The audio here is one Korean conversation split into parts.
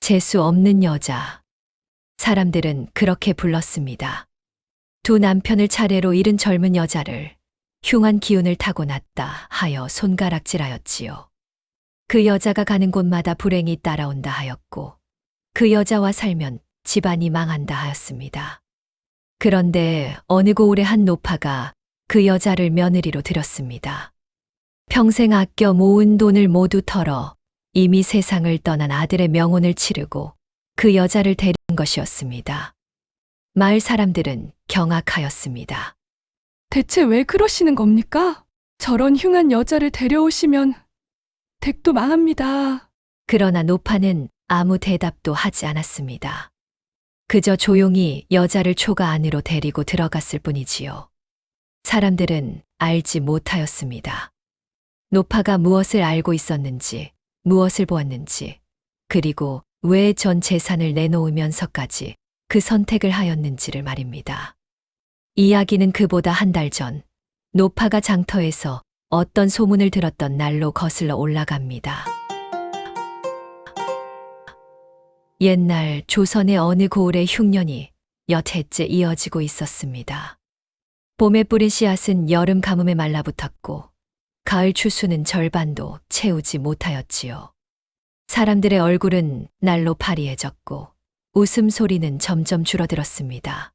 재수 없는 여자. 사람들은 그렇게 불렀습니다. 두 남편을 차례로 잃은 젊은 여자를 흉한 기운을 타고났다 하여 손가락질하였지요. 그 여자가 가는 곳마다 불행이 따라온다 하였고 그 여자와 살면 집안이 망한다 하였습니다. 그런데 어느 고을의 한 노파가 그 여자를 며느리로 들였습니다. 평생 아껴 모은 돈을 모두 털어 이미 세상을 떠난 아들의 명혼을 치르고 그 여자를 데린 것이었습니다. 마을 사람들은 경악하였습니다. 대체 왜 그러시는 겁니까? 저런 흉한 여자를 데려오시면 댁도 망합니다. 그러나 노파는 아무 대답도 하지 않았습니다. 그저 조용히 여자를 초가 안으로 데리고 들어갔을 뿐이지요. 사람들은 알지 못하였습니다. 노파가 무엇을 알고 있었는지, 무엇을 보았는지, 그리고 왜 전 재산을 내놓으면서까지 그 선택을 하였는지를 말입니다. 이야기는 그보다 한 달 전, 노파가 장터에서 어떤 소문을 들었던 날로 거슬러 올라갑니다. 옛날 조선의 어느 고을의 흉년이 몇 해째 이어지고 있었습니다. 봄에 뿌린 씨앗은 여름 가뭄에 말라붙었고 가을 추수는 절반도 채우지 못하였지요. 사람들의 얼굴은 날로 파리해졌고 웃음소리는 점점 줄어들었습니다.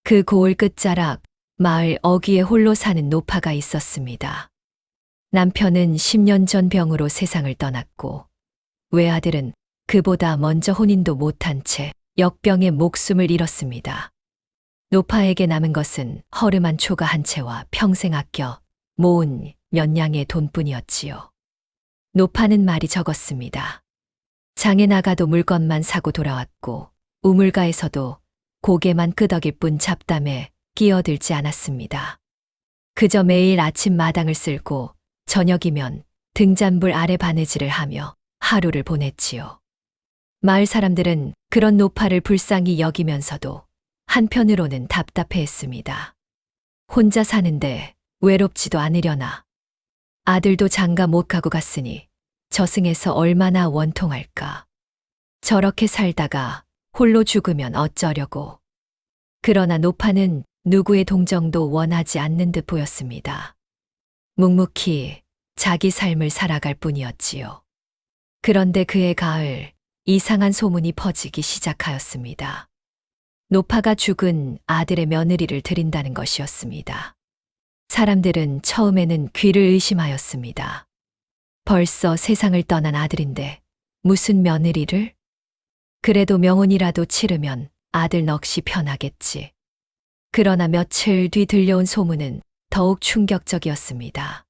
그 고을 끝자락 마을 어귀에 홀로 사는 노파가 있었습니다. 남편은 10년 전 병으로 세상을 떠났고 외아들은 그보다 먼저 혼인도 못한 채 역병에 목숨을 잃었습니다. 노파에게 남은 것은 허름한 초가 한 채와 평생 아껴 모은 몇 냥의 돈뿐이었지요. 노파는 말이 적었습니다. 장에 나가도 물건만 사고 돌아왔고 우물가에서도 고개만 끄덕일 뿐 잡담에 끼어들지 않았습니다. 그저 매일 아침 마당을 쓸고 저녁이면 등잔불 아래 바느질을 하며 하루를 보냈지요. 마을 사람들은 그런 노파를 불쌍히 여기면서도 한편으로는 답답해했습니다. 혼자 사는데 외롭지도 않으려나. 아들도 장가 못 가고 갔으니 저승에서 얼마나 원통할까. 저렇게 살다가 홀로 죽으면 어쩌려고. 그러나 노파는 누구의 동정도 원하지 않는 듯 보였습니다. 묵묵히 자기 삶을 살아갈 뿐이었지요. 그런데 그해 가을 이상한 소문이 퍼지기 시작하였습니다. 노파가 죽은 아들의 며느리를 드린다는 것이었습니다. 사람들은 처음에는 귀를 의심하였습니다. 벌써 세상을 떠난 아들인데 무슨 며느리를? 그래도 명혼이라도 치르면 아들 넋이 편하겠지. 그러나 며칠 뒤 들려온 소문은 더욱 충격적이었습니다.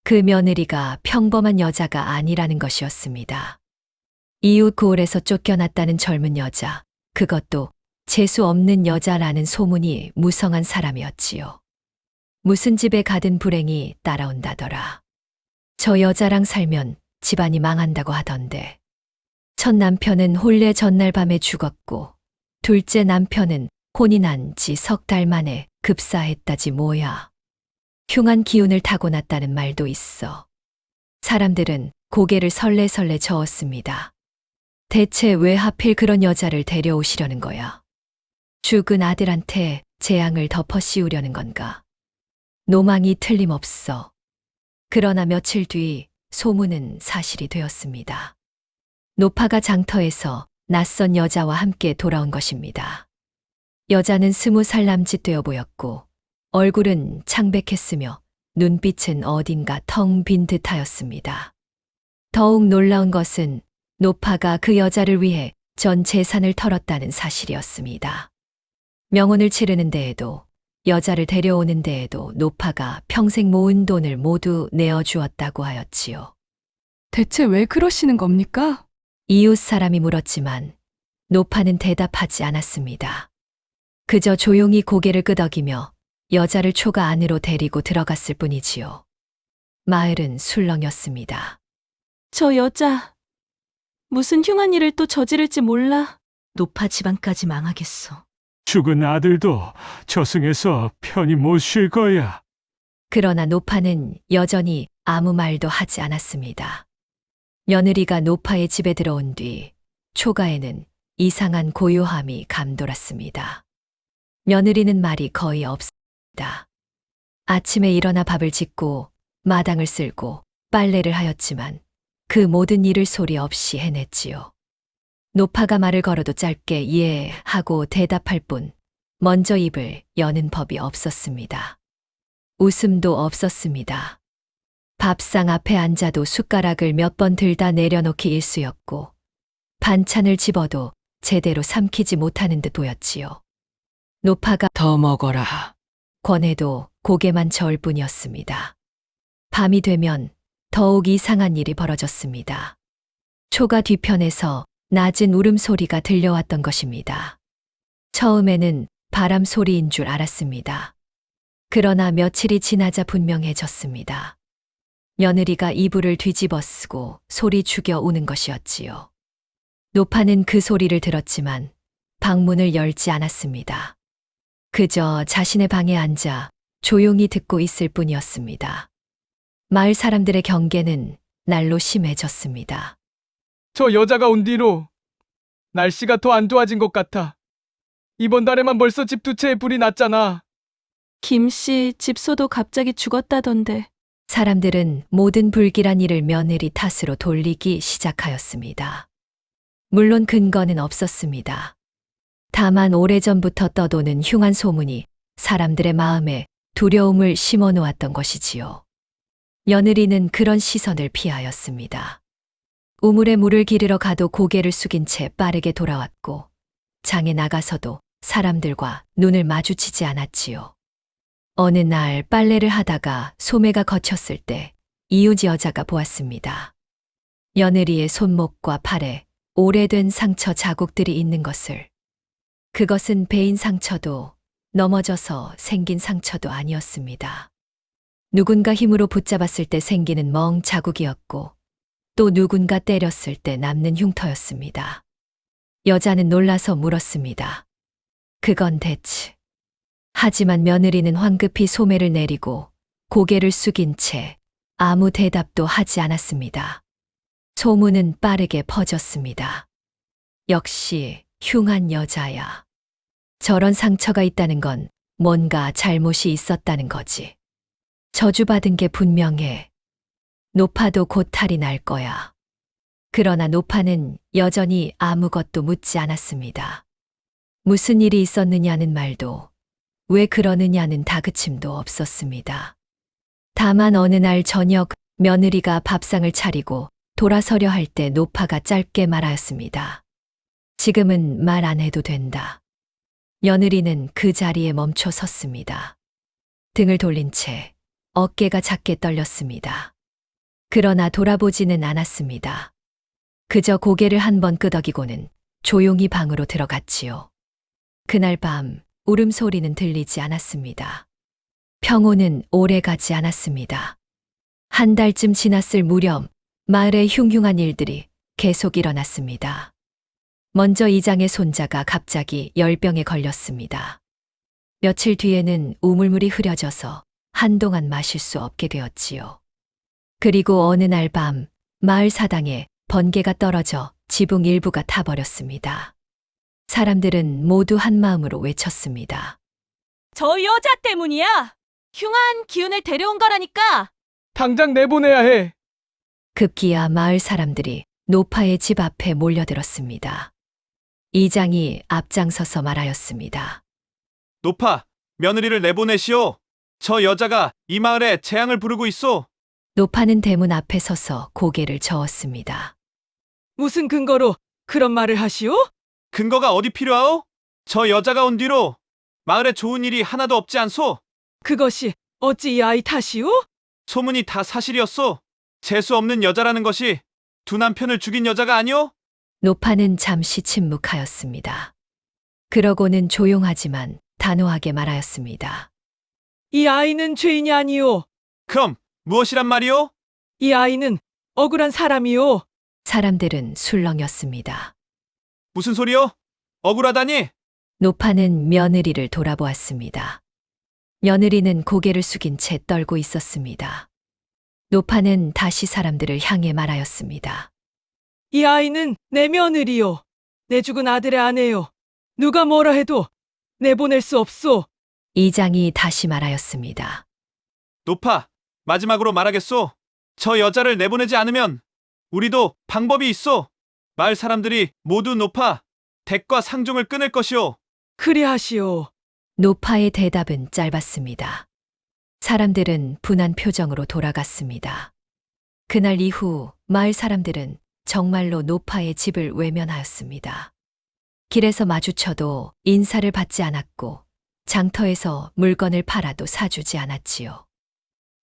그 며느리가 평범한 여자가 아니라는 것이었습니다. 이웃 고을에서 쫓겨났다는 젊은 여자, 그것도 재수 없는 여자라는 소문이 무성한 사람이었지요. 무슨 집에 가든 불행이 따라온다더라. 저 여자랑 살면 집안이 망한다고 하던데. 첫 남편은 혼례 전날 밤에 죽었고 둘째 남편은 혼인한 지 석 달 만에 급사했다지 뭐야. 흉한 기운을 타고났다는 말도 있어. 사람들은 고개를 설레설레 저었습니다. 대체 왜 하필 그런 여자를 데려오시려는 거야? 죽은 아들한테 재앙을 덮어 씌우려는 건가? 노망이 틀림없어. 그러나 며칠 뒤 소문은 사실이 되었습니다. 노파가 장터에서 낯선 여자와 함께 돌아온 것입니다. 여자는 20살 남짓 되어 보였고 얼굴은 창백했으며 눈빛은 어딘가 텅 빈 듯하였습니다. 더욱 놀라운 것은 노파가 그 여자를 위해 전 재산을 털었다는 사실이었습니다. 명혼을 치르는 데에도 여자를 데려오는 데에도 노파가 평생 모은 돈을 모두 내어주었다고 하였지요. 대체 왜 그러시는 겁니까? 이웃 사람이 물었지만 노파는 대답하지 않았습니다. 그저 조용히 고개를 끄덕이며 여자를 초가 안으로 데리고 들어갔을 뿐이지요. 마을은 술렁였습니다. 저 여자 무슨 흉한 일을 또 저지를지 몰라. 노파 집안까지 망하겠어. 죽은 아들도 저승에서 편히 못 쉴 거야. 그러나 노파는 여전히 아무 말도 하지 않았습니다. 며느리가 노파의 집에 들어온 뒤 초가에는 이상한 고요함이 감돌았습니다. 며느리는 말이 거의 없습니다. 아침에 일어나 밥을 짓고 마당을 쓸고 빨래를 하였지만 그 모든 일을 소리 없이 해냈지요. 노파가 말을 걸어도 짧게 예 하고 대답할 뿐 먼저 입을 여는 법이 없었습니다. 웃음도 없었습니다. 밥상 앞에 앉아도 숟가락을 몇 번 들다 내려놓기 일쑤였고 반찬을 집어도 제대로 삼키지 못하는 듯 보였지요. 노파가 더 먹어라. 권해도 고개만 저을 뿐이었습니다. 밤이 되면 더욱 이상한 일이 벌어졌습니다. 초가 뒤편에서 낮은 울음소리가 들려왔던 것입니다. 처음에는 바람 소리인 줄 알았습니다. 그러나 며칠이 지나자 분명해졌습니다. 며느리가 이불을 뒤집어 쓰고 소리 죽여 우는 것이었지요. 노파는 그 소리를 들었지만 방문을 열지 않았습니다. 그저 자신의 방에 앉아 조용히 듣고 있을 뿐이었습니다. 마을 사람들의 경계는 날로 심해졌습니다. 저 여자가 온 뒤로 날씨가 더 안 좋아진 것 같아. 이번 달에만 벌써 집 두 채에 불이 났잖아. 김씨 집소도 갑자기 죽었다던데. 사람들은 모든 불길한 일을 며느리 탓으로 돌리기 시작하였습니다. 물론 근거는 없었습니다. 다만 오래전부터 떠도는 흉한 소문이 사람들의 마음에 두려움을 심어 놓았던 것이지요. 며느리는 그런 시선을 피하였습니다. 우물에 물을 기르러 가도 고개를 숙인 채 빠르게 돌아왔고 장에 나가서도 사람들과 눈을 마주치지 않았지요. 어느 날 빨래를 하다가 소매가 거쳤을 때 이웃 여자가 보았습니다. 며느리의 손목과 팔에 오래된 상처 자국들이 있는 것을. 그것은 베인 상처도 넘어져서 생긴 상처도 아니었습니다. 누군가 힘으로 붙잡았을 때 생기는 멍 자국이었고 또 누군가 때렸을 때 남는 흉터였습니다. 여자는 놀라서 물었습니다. 그건 대체. 하지만 며느리는 황급히 소매를 내리고 고개를 숙인 채 아무 대답도 하지 않았습니다. 소문은 빠르게 퍼졌습니다. 역시 흉한 여자야. 저런 상처가 있다는 건 뭔가 잘못이 있었다는 거지. 저주받은 게 분명해. 노파도 곧 탈이 날 거야. 그러나 노파는 여전히 아무것도 묻지 않았습니다. 무슨 일이 있었느냐는 말도 왜 그러느냐는 다그침도 없었습니다. 다만 어느 날 저녁 며느리가 밥상을 차리고 돌아서려 할 때 노파가 짧게 말하였습니다. 지금은 말 안 해도 된다. 며느리는 그 자리에 멈춰 섰습니다. 등을 돌린 채 어깨가 작게 떨렸습니다. 그러나 돌아보지는 않았습니다. 그저 고개를 한번 끄덕이고는 조용히 방으로 들어갔지요. 그날 밤 울음소리는 들리지 않았습니다. 평온은 오래가지 않았습니다. 한 달쯤 지났을 무렵 마을에 흉흉한 일들이 계속 일어났습니다. 먼저 이장의 손자가 갑자기 열병에 걸렸습니다. 며칠 뒤에는 우물물이 흐려져서 한동안 마실 수 없게 되었지요. 그리고 어느 날 밤 마을 사당에 번개가 떨어져 지붕 일부가 타버렸습니다. 사람들은 모두 한마음으로 외쳤습니다. 저 여자 때문이야! 흉한 기운을 데려온 거라니까! 당장 내보내야 해. 급기야 마을 사람들이 노파의 집 앞에 몰려들었습니다. 이장이 앞장서서 말하였습니다. 노파, 며느리를 내보내시오. 저 여자가 이 마을에 재앙을 부르고 있소. 노파는 대문 앞에 서서 고개를 저었습니다. 무슨 근거로 그런 말을 하시오? 근거가 어디 필요하오? 저 여자가 온 뒤로 마을에 좋은 일이 하나도 없지 않소. 그것이 어찌 이 아이 탓이오? 소문이 다 사실이었소. 재수 없는 여자라는 것이 두 남편을 죽인 여자가 아니오? 노파는 잠시 침묵하였습니다. 그러고는 조용하지만 단호하게 말하였습니다. 이 아이는 죄인이 아니오. 그럼 무엇이란 말이오? 이 아이는 억울한 사람이오. 사람들은 술렁였습니다. 무슨 소리요? 억울하다니? 노파는 며느리를 돌아보았습니다. 며느리는 고개를 숙인 채 떨고 있었습니다. 노파는 다시 사람들을 향해 말하였습니다. 이 아이는 내 며느리오. 내 죽은 아들의 아내요. 누가 뭐라 해도 내보낼 수 없소. 이장이 다시 말하였습니다. 노파, 마지막으로 말하겠소. 저 여자를 내보내지 않으면 우리도 방법이 있소. 마을 사람들이 모두 노파, 댁과 상종을 끊을 것이오. 그리하시오. 노파의 대답은 짧았습니다. 사람들은 분한 표정으로 돌아갔습니다. 그날 이후 마을 사람들은 정말로 노파의 집을 외면하였습니다. 길에서 마주쳐도 인사를 받지 않았고 장터에서 물건을 팔아도 사주지 않았지요.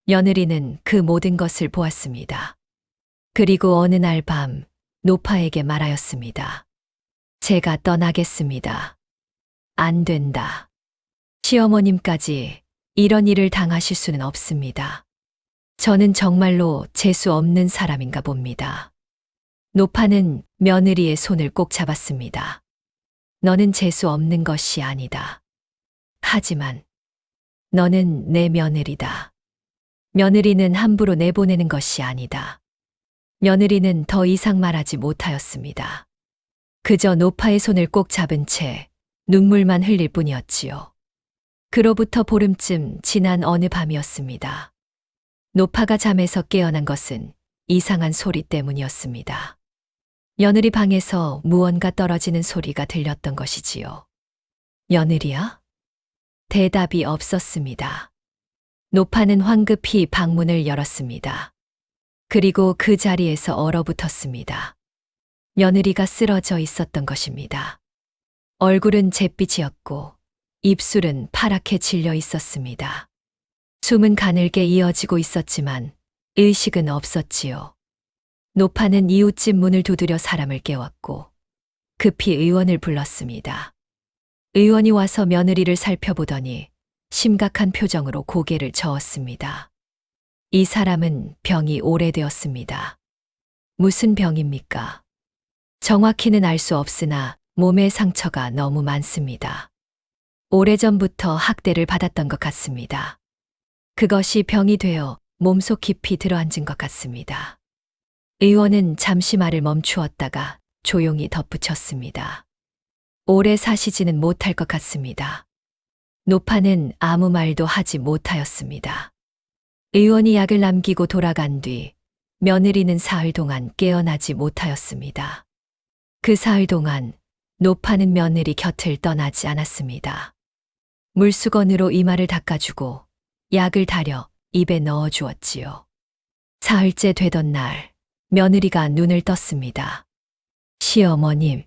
며느리는 그 모든 것을 보았습니다. 그리고 어느 날 밤 노파에게 말하였습니다. 제가 떠나겠습니다. 안 된다. 시어머님까지 이런 일을 당하실 수는 없습니다. 저는 정말로 재수 없는 사람인가 봅니다. 노파는 며느리의 손을 꼭 잡았습니다. 너는 재수 없는 것이 아니다. 하지만 너는 내 며느리다. 며느리는 함부로 내보내는 것이 아니다. 며느리는 더 이상 말하지 못하였습니다. 그저 노파의 손을 꼭 잡은 채 눈물만 흘릴 뿐이었지요. 그로부터 보름쯤 지난 어느 밤이었습니다. 노파가 잠에서 깨어난 것은 이상한 소리 때문이었습니다. 며느리 방에서 무언가 떨어지는 소리가 들렸던 것이지요. 며느리야? 대답이 없었습니다. 노파는 황급히 방문을 열었습니다. 그리고 그 자리에서 얼어붙었습니다. 며느리가 쓰러져 있었던 것입니다. 얼굴은 잿빛이었고 입술은 파랗게 질려 있었습니다. 숨은 가늘게 이어지고 있었지만 의식은 없었지요. 노파는 이웃집 문을 두드려 사람을 깨웠고 급히 의원을 불렀습니다. 의원이 와서 며느리를 살펴보더니 심각한 표정으로 고개를 저었습니다. 이 사람은 병이 오래되었습니다. 무슨 병입니까? 정확히는 알 수 없으나 몸에 상처가 너무 많습니다. 오래전부터 학대를 받았던 것 같습니다. 그것이 병이 되어 몸속 깊이 들어앉은 것 같습니다. 의원은 잠시 말을 멈추었다가 조용히 덧붙였습니다. 오래 사시지는 못할 것 같습니다. 노파는 아무 말도 하지 못하였습니다. 의원이 약을 남기고 돌아간 뒤 며느리는 사흘 동안 깨어나지 못하였습니다. 그 사흘 동안 노파는 며느리 곁을 떠나지 않았습니다. 물수건으로 이마를 닦아주고 약을 다려 입에 넣어주었지요. 사흘째 되던 날 며느리가 눈을 떴습니다. 시어머님.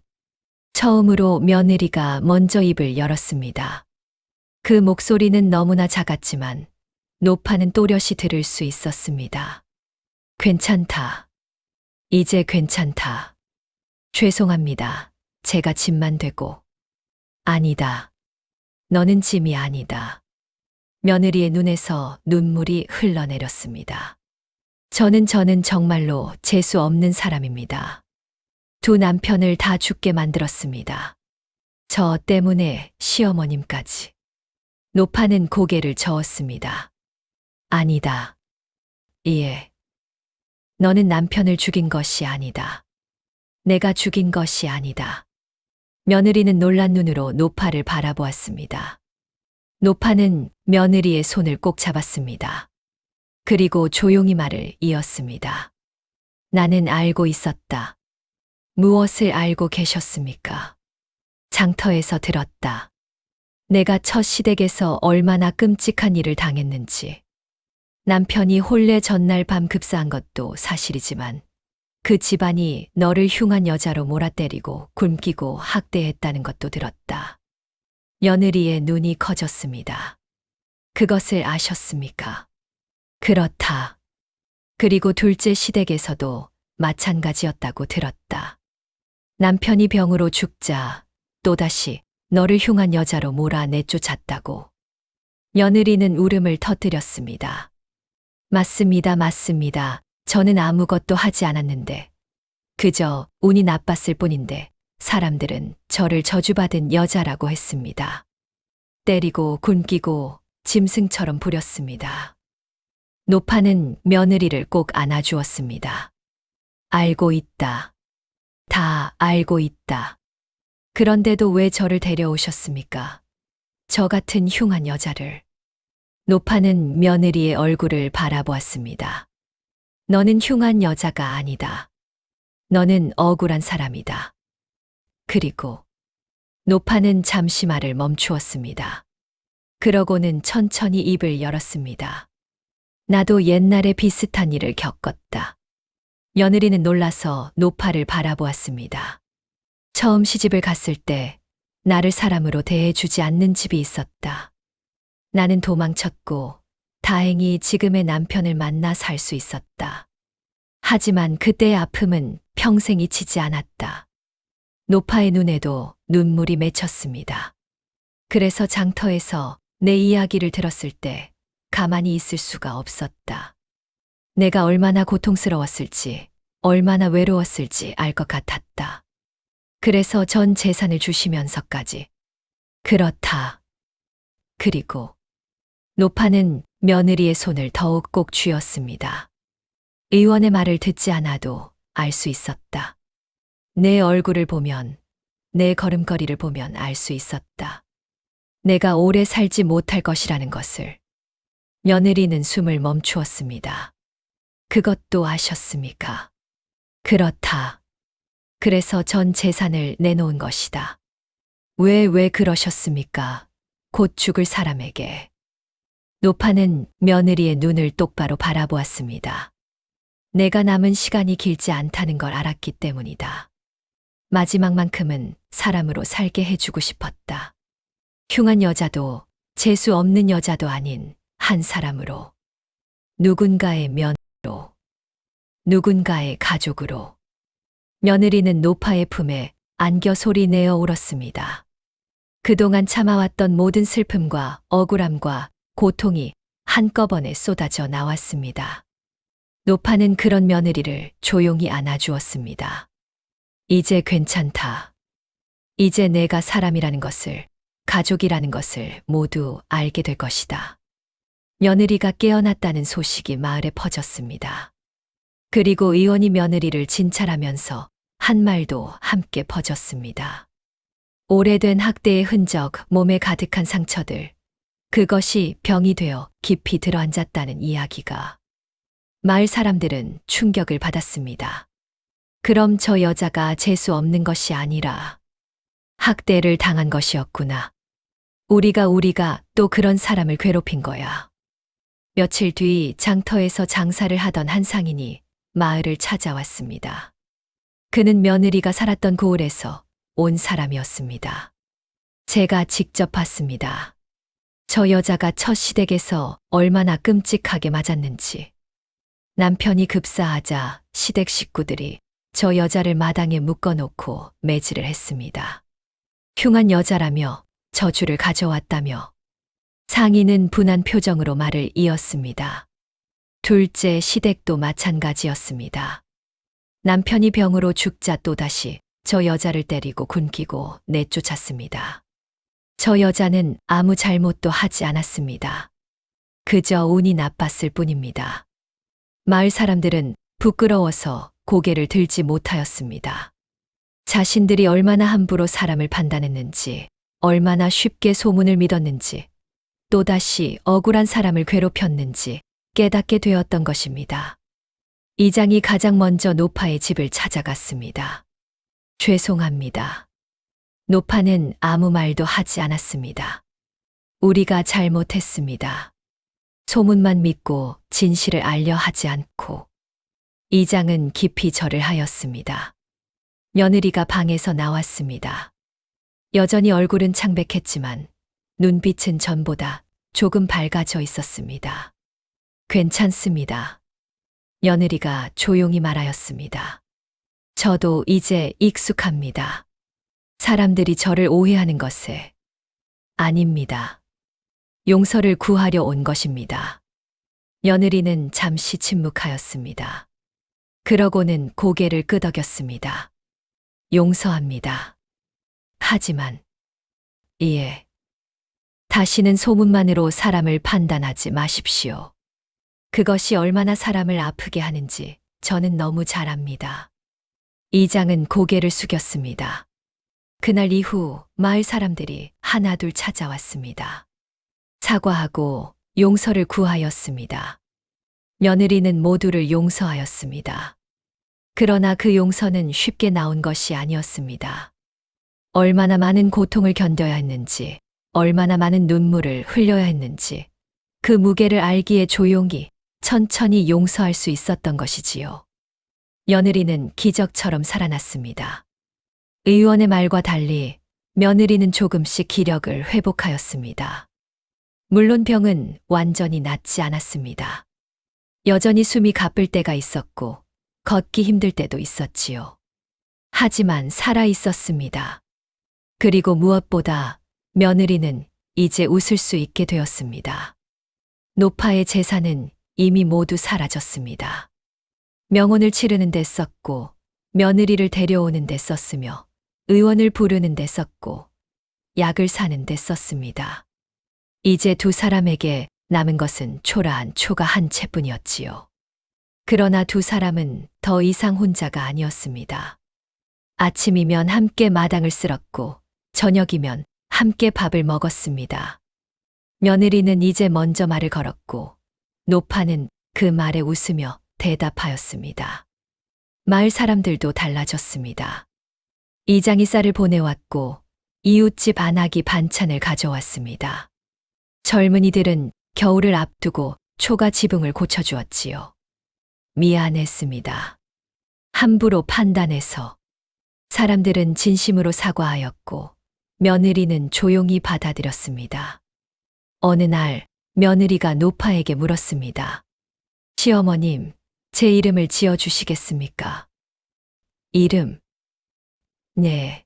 처음으로 며느리가 먼저 입을 열었습니다. 그 목소리는 너무나 작았지만 노파는 또렷이 들을 수 있었습니다. 괜찮다. 이제 괜찮다. 죄송합니다. 제가 짐만 되고. 아니다. 너는 짐이 아니다. 며느리의 눈에서 눈물이 흘러내렸습니다. 저는 정말로 재수 없는 사람입니다. 두 남편을 다 죽게 만들었습니다. 저 때문에 시어머님까지. 노파는 고개를 저었습니다. 아니다. 예. 너는 남편을 죽인 것이 아니다. 내가 죽인 것이 아니다. 며느리는 놀란 눈으로 노파를 바라보았습니다. 노파는 며느리의 손을 꼭 잡았습니다. 그리고 조용히 말을 이었습니다. 나는 알고 있었다. 무엇을 알고 계셨습니까? 장터에서 들었다. 내가 첫 시댁에서 얼마나 끔찍한 일을 당했는지. 남편이 혼례 전날 밤 급사한 것도 사실이지만 그 집안이 너를 흉한 여자로 몰아때리고 굶기고 학대했다는 것도 들었다. 며느리의 눈이 커졌습니다. 그것을 아셨습니까? 그렇다. 그리고 둘째 시댁에서도 마찬가지였다고 들었다. 남편이 병으로 죽자 또다시 너를 흉한 여자로 몰아 내쫓았다고. 며느리는 울음을 터뜨렸습니다. 맞습니다, 맞습니다. 저는 아무것도 하지 않았는데. 그저 운이 나빴을 뿐인데 사람들은 저를 저주받은 여자라고 했습니다. 때리고 굶기고 짐승처럼 부렸습니다. 노파는 며느리를 꼭 안아주었습니다. 알고 있다. 다 알고 있다. 그런데도 왜 저를 데려오셨습니까? 저 같은 흉한 여자를. 노파는 며느리의 얼굴을 바라보았습니다. 너는 흉한 여자가 아니다. 너는 억울한 사람이다. 그리고 노파는 잠시 말을 멈추었습니다. 그러고는 천천히 입을 열었습니다. 나도 옛날에 비슷한 일을 겪었다. 며느리는 놀라서 노파를 바라보았습니다. 처음 시집을 갔을 때 나를 사람으로 대해주지 않는 집이 있었다. 나는 도망쳤고 다행히 지금의 남편을 만나 살 수 있었다. 하지만 그때의 아픔은 평생 잊히지 않았다. 노파의 눈에도 눈물이 맺혔습니다. 그래서 장터에서 내 이야기를 들었을 때 가만히 있을 수가 없었다. 내가 얼마나 고통스러웠을지, 얼마나 외로웠을지 알 것 같았다. 그래서 전 재산을 주시면서까지. 그렇다. 그리고 노파는 며느리의 손을 더욱 꼭 쥐었습니다. 의원의 말을 듣지 않아도 알 수 있었다. 내 얼굴을 보면, 내 걸음걸이를 보면 알 수 있었다. 내가 오래 살지 못할 것이라는 것을. 며느리는 숨을 멈추었습니다. 그것도 아셨습니까? 그렇다. 그래서 전 재산을 내놓은 것이다. 왜 그러셨습니까? 곧 죽을 사람에게. 노파는 며느리의 눈을 똑바로 바라보았습니다. 내가 남은 시간이 길지 않다는 걸 알았기 때문이다. 마지막만큼은 사람으로 살게 해주고 싶었다. 흉한 여자도 재수 없는 여자도 아닌 한 사람으로. 누군가의 며느리로. 누군가의 가족으로. 며느리는 노파의 품에 안겨 소리 내어 울었습니다. 그동안 참아왔던 모든 슬픔과 억울함과 고통이 한꺼번에 쏟아져 나왔습니다. 노파는 그런 며느리를 조용히 안아주었습니다. 이제 괜찮다. 이제 내가 사람이라는 것을, 가족이라는 것을 모두 알게 될 것이다. 며느리가 깨어났다는 소식이 마을에 퍼졌습니다. 그리고 의원이 며느리를 진찰하면서 한 말도 함께 퍼졌습니다. 오래된 학대의 흔적, 몸에 가득한 상처들, 그것이 병이 되어 깊이 들어앉았다는 이야기가. 마을 사람들은 충격을 받았습니다. 그럼 저 여자가 재수 없는 것이 아니라 학대를 당한 것이었구나. 우리가 또 그런 사람을 괴롭힌 거야. 며칠 뒤 장터에서 장사를 하던 한 상인이 마을을 찾아왔습니다. 그는 며느리가 살았던 고을에서 온 사람이었습니다. 제가 직접 봤습니다. 저 여자가 첫 시댁에서 얼마나 끔찍하게 맞았는지. 남편이 급사하자 시댁 식구들이 저 여자를 마당에 묶어놓고 매질을 했습니다. 흉한 여자라며 저주를 가져왔다며. 상인은 분한 표정으로 말을 이었습니다. 둘째 시댁도 마찬가지였습니다. 남편이 병으로 죽자 또다시 저 여자를 때리고 굶기고 내쫓았습니다. 저 여자는 아무 잘못도 하지 않았습니다. 그저 운이 나빴을 뿐입니다. 마을 사람들은 부끄러워서 고개를 들지 못하였습니다. 자신들이 얼마나 함부로 사람을 판단했는지, 얼마나 쉽게 소문을 믿었는지, 또다시 억울한 사람을 괴롭혔는지 깨닫게 되었던 것입니다. 이장이 가장 먼저 노파의 집을 찾아갔습니다. 죄송합니다. 노파는 아무 말도 하지 않았습니다. 우리가 잘못했습니다. 소문만 믿고 진실을 알려 하지 않고. 이장은 깊이 절을 하였습니다. 며느리가 방에서 나왔습니다. 여전히 얼굴은 창백했지만 눈빛은 전보다 조금 밝아져 있었습니다. 괜찮습니다. 며느리가 조용히 말하였습니다. 저도 이제 익숙합니다. 사람들이 저를 오해하는 것에. 아닙니다. 용서를 구하려 온 것입니다. 며느리는 잠시 침묵하였습니다. 그러고는 고개를 끄덕였습니다. 용서합니다. 하지만, 예. 다시는 소문만으로 사람을 판단하지 마십시오. 그것이 얼마나 사람을 아프게 하는지 저는 너무 잘 압니다. 이장은 고개를 숙였습니다. 그날 이후 마을 사람들이 하나둘 찾아왔습니다. 사과하고 용서를 구하였습니다. 며느리는 모두를 용서하였습니다. 그러나 그 용서는 쉽게 나온 것이 아니었습니다. 얼마나 많은 고통을 견뎌야 했는지, 얼마나 많은 눈물을 흘려야 했는지, 그 무게를 알기에 조용히, 천천히 용서할 수 있었던 것이지요. 며느리는 기적처럼 살아났습니다. 의원의 말과 달리 며느리는 조금씩 기력을 회복하였습니다. 물론 병은 완전히 낫지 않았습니다. 여전히 숨이 가쁠 때가 있었고, 걷기 힘들 때도 있었지요. 하지만 살아 있었습니다. 그리고 무엇보다 며느리는 이제 웃을 수 있게 되었습니다. 노파의 재산은 이미 모두 사라졌습니다. 명혼을 치르는 데 썼고, 며느리를 데려오는 데 썼으며, 의원을 부르는 데 썼고, 약을 사는 데 썼습니다. 이제 두 사람에게 남은 것은 초라한 초가 한 채뿐이었지요. 그러나 두 사람은 더 이상 혼자가 아니었습니다. 아침이면 함께 마당을 쓸었고, 저녁이면 함께 밥을 먹었습니다. 며느리는 이제 먼저 말을 걸었고, 노파는 그 말에 웃으며 대답하였습니다. 마을 사람들도 달라졌습니다. 이장이 쌀을 보내왔고, 이웃집 안악이 반찬을 가져왔습니다. 젊은이들은 겨울을 앞두고 초가 지붕을 고쳐주었지요. 미안했습니다. 함부로 판단해서. 사람들은 진심으로 사과하였고, 며느리는 조용히 받아들였습니다. 어느 날 며느리가 노파에게 물었습니다. 시어머님, 제 이름을 지어주시겠습니까? 이름? 네.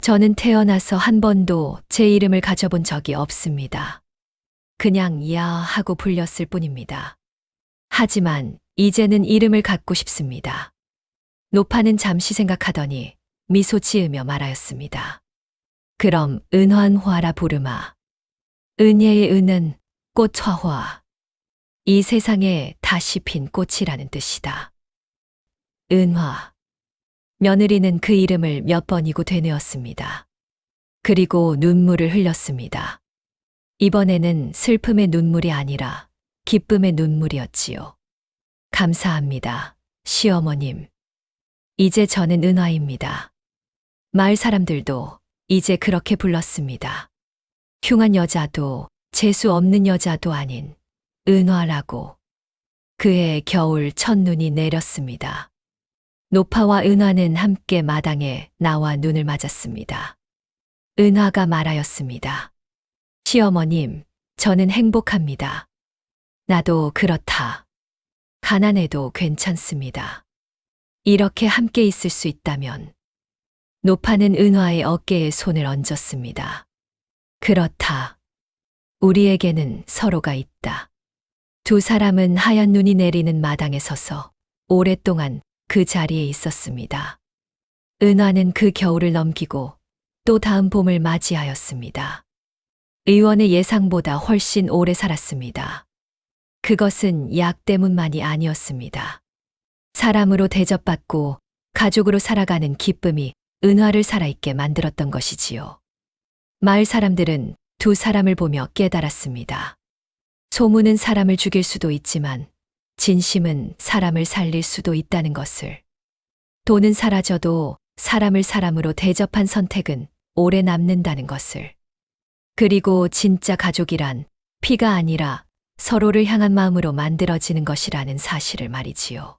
저는 태어나서 한 번도 제 이름을 가져본 적이 없습니다. 그냥 야 하고 불렸을 뿐입니다. 하지만 이제는 이름을 갖고 싶습니다. 노파는 잠시 생각하더니 미소 지으며 말하였습니다. 그럼 은환화라 부르마. 은혜의 은은 꽃화화. 이 세상에 다시 핀 꽃이라는 뜻이다. 은화. 며느리는 그 이름을 몇 번이고 되뇌었습니다. 그리고 눈물을 흘렸습니다. 이번에는 슬픔의 눈물이 아니라 기쁨의 눈물이었지요. 감사합니다, 시어머님. 이제 저는 은화입니다. 마을 사람들도 이제 그렇게 불렀습니다. 흉한 여자도 재수 없는 여자도 아닌 은화라고. 그해 겨울 첫눈이 내렸습니다. 노파와 은화는 함께 마당에 나와 눈을 맞았습니다. 은화가 말하였습니다. 시어머님, 저는 행복합니다. 나도 그렇다. 가난해도 괜찮습니다. 이렇게 함께 있을 수 있다면. 노파는 은화의 어깨에 손을 얹었습니다. 그렇다. 우리에게는 서로가 있다. 두 사람은 하얀 눈이 내리는 마당에 서서 오랫동안 그 자리에 있었습니다. 은화는 그 겨울을 넘기고 또 다음 봄을 맞이하였습니다. 의원의 예상보다 훨씬 오래 살았습니다. 그것은 약 때문만이 아니었습니다. 사람으로 대접받고 가족으로 살아가는 기쁨이 은화를 살아있게 만들었던 것이지요. 마을 사람들은 두 사람을 보며 깨달았습니다. 소문은 사람을 죽일 수도 있지만 진심은 사람을 살릴 수도 있다는 것을. 돈은 사라져도 사람을 사람으로 대접한 선택은 오래 남는다는 것을. 그리고 진짜 가족이란 피가 아니라 서로를 향한 마음으로 만들어지는 것이라는 사실을 말이지요.